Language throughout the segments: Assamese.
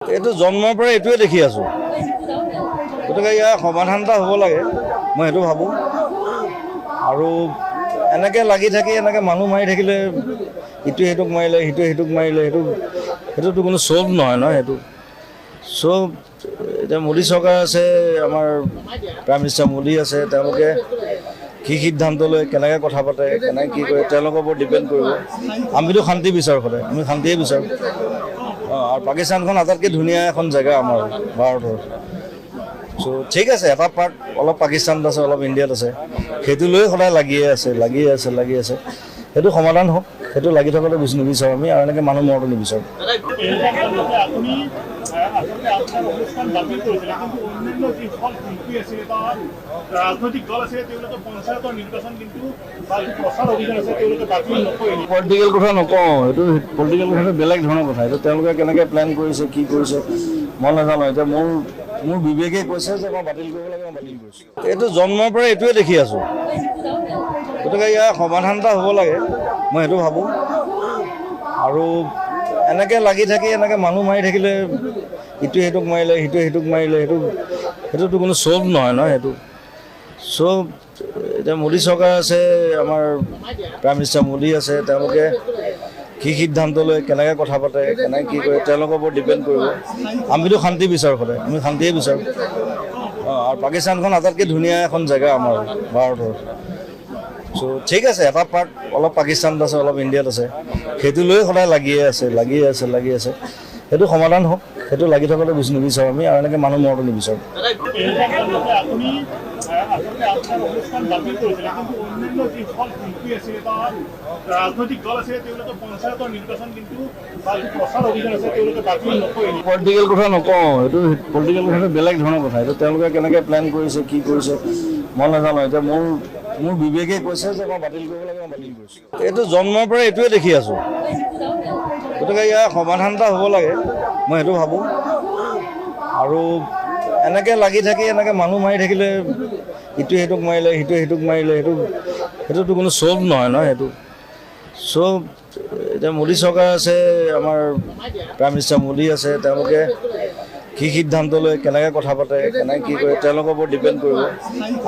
এইটো জন্মৰ পৰা এইটোৱে দেখি আছোঁ, গতিকে ইয়াৰ সমাধান এটা হ'ব লাগে, মই সেইটো ভাবোঁ। আৰু এনেকৈ লাগি থাকি এনেকৈ মানুহ মাৰি থাকিলে ইটোৱে সিটোক মাৰিলে সিটোৱে সিটোক মাৰিলে সেইটোতো কোনো চল্ভ নহয় ন। সেইটো চব এতিয়া মোদী চৰকাৰ আছে, আমাৰ প্ৰাইম মিনিষ্টাৰ মোদী আছে, তেওঁলোকে কি সিদ্ধান্ত লয়, কেনেকৈ কথা পাতে, কেনেকৈ কি কৰে, তেওঁলোকৰ ওপৰত ডিপেণ্ড কৰিব। আমিতো শান্তি বিচাৰোঁ, সদায় আমি শান্তিয়ে বিচাৰোঁ। আৰু পাকিস্তানখন আটাইতকৈ ধুনীয়া এখন জেগা আমাৰ ভাৰতৰ। চ' ঠিক আছে, এটা পাৰ্ট অলপ পাকিস্তানত আছে, অলপ ইণ্ডিয়াত আছে, সেইটো লৈ সদায় লাগিয়ে আছে। সেইটো সমাধান হওক, সেইটো লাগি থকাটো নিবিচাৰোঁ আমি, আৰু এনেকৈ মানুহ মৰাটো নিবিচাৰোঁ। পলিটিকেল কথা নকওঁ, এইটো পলিটিকেল কথাটো বেলেগ ধৰণৰ কথা। এইটো তেওঁলোকে কেনেকৈ প্লেন কৰিছে, কি কৰিছে মই নাজানো। এতিয়া মোৰ বিবেকে কৈছে যে মই বাতিল কৰিব লাগে, মই বাতিল কৰিছোঁ। এইটো জন্মৰ পৰা এইটোৱে দেখি আছোঁ, গতিকে ইয়াৰ সমাধান এটা হ'ব লাগে, মই সেইটো ভাবোঁ। আৰু এনেকৈ লাগি থাকি এনেকৈ মানুহ মাৰি থাকিলে ইটোৱে সিটোক মাৰিলে সিটোৱে সিটোক মাৰিলে সেইটোতো কোনো চল্ভ নহয় ন। সেইটো চব এতিয়া মোদী চৰকাৰ আছে, আমাৰ প্ৰাইম মিনিষ্টাৰ মোদী আছে, তেওঁলোকে কি সিদ্ধান্ত লয়, কেনেকৈ কথা পাতে, কেনেকৈ কি কৰে, তেওঁলোকৰ ওপৰত ডিপেণ্ড কৰিব। আমিতো শান্তি বিচাৰোঁ, সদায় আমি শান্তিয়ে বিচাৰোঁ। আৰু পাকিস্তানখন আটাইতকৈ ধুনীয়া এখন জেগা আমাৰ ভাৰতৰ। চ' ঠিক আছে, এটা পাৰ্ট অলপ পাকিস্তানত আছে, অলপ ইণ্ডিয়াত আছে, সেইটো লৈ সদায় লাগিয়ে আছে। সেইটো সমাধান হওক, সেইটো লাগি থকাটো নিবিচাৰোঁ আমি, আৰু এনেকৈ মানুহ মৰাটো নিবিচাৰোঁ। পলিটিকেল কথা নকওঁ, এইটো পলিটিকেল কথাটো বেলেগ ধৰণৰ কথা। এইটো তেওঁলোকে কেনেকৈ প্লেন কৰিছে, কি কৰিছে মই নাজানো। এতিয়া মোৰ বিবেকে কৈছে যে মই বাতিল কৰিব লাগে, মই বাতিল কৰিছোঁ। এইটো জন্মৰ পৰা এইটোৱে দেখি আছোঁ, গতিকে ইয়াৰ সমাধান এটা হ'ব লাগে, মই সেইটো ভাবোঁ। আৰু এনেকৈ লাগি থাকি এনেকৈ মানুহ মাৰি থাকিলে ইটোৱে সিটোক মাৰিলে সিটোৱে সিটোক মাৰিলে সেইটোতো কোনো চল্ভ নহয় ন। সেইটো চব এতিয়া মোদী চৰকাৰ আছে, আমাৰ প্ৰাইম মিনিষ্টাৰ মোদী আছে, তেওঁলোকে কি সিদ্ধান্ত লয়, কেনেকৈ কথা পাতে, কেনেকৈ কি কৰে, তেওঁলোকৰ ওপৰত ডিপেণ্ড কৰিব।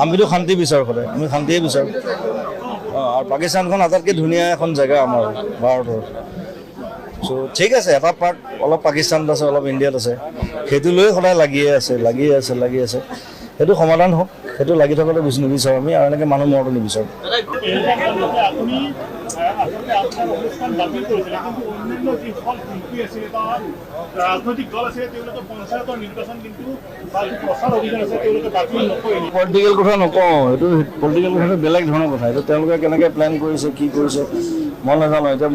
আমিতো শান্তি বিচাৰোঁ, সদায় আমি শান্তিয়ে বিচাৰোঁ। আৰু পাকিস্তানখন আটাইতকৈ ধুনীয়া এখন জেগা আমাৰ ভাৰতৰ। চ' ঠিক আছে, এটা পাৰ্ট অলপ পাকিস্তানত আছে, অলপ ইণ্ডিয়াত আছে, সেইটো লৈ সদায় লাগিয়ে আছে। সেইটো সমাধান হওক, সেইটো লাগি থকাটো নিবিচাৰোঁ আমি, আৰু এনেকৈ মানুহ মৰাটো নিবিচাৰোঁ। পলিটিকেল কথা নকওঁ, এইটো পলিটিকেল কথাটো বেলেগ ধৰণৰ কথা। এইটো তেওঁলোকে কেনেকৈ প্লেন কৰিছে, কি কৰিছে মই নাজানো। এতিয়া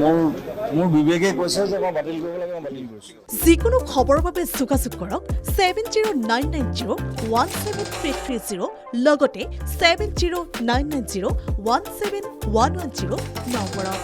মোৰ বিবেকে কৈছে যে মই বাতিল কৰিব লাগে, মই বাতিল কৰিছোঁ। যিকোনো খবৰৰ বাবে যোগাযোগ কৰক 7099017330 লগতে 7099017110 নম্বৰত।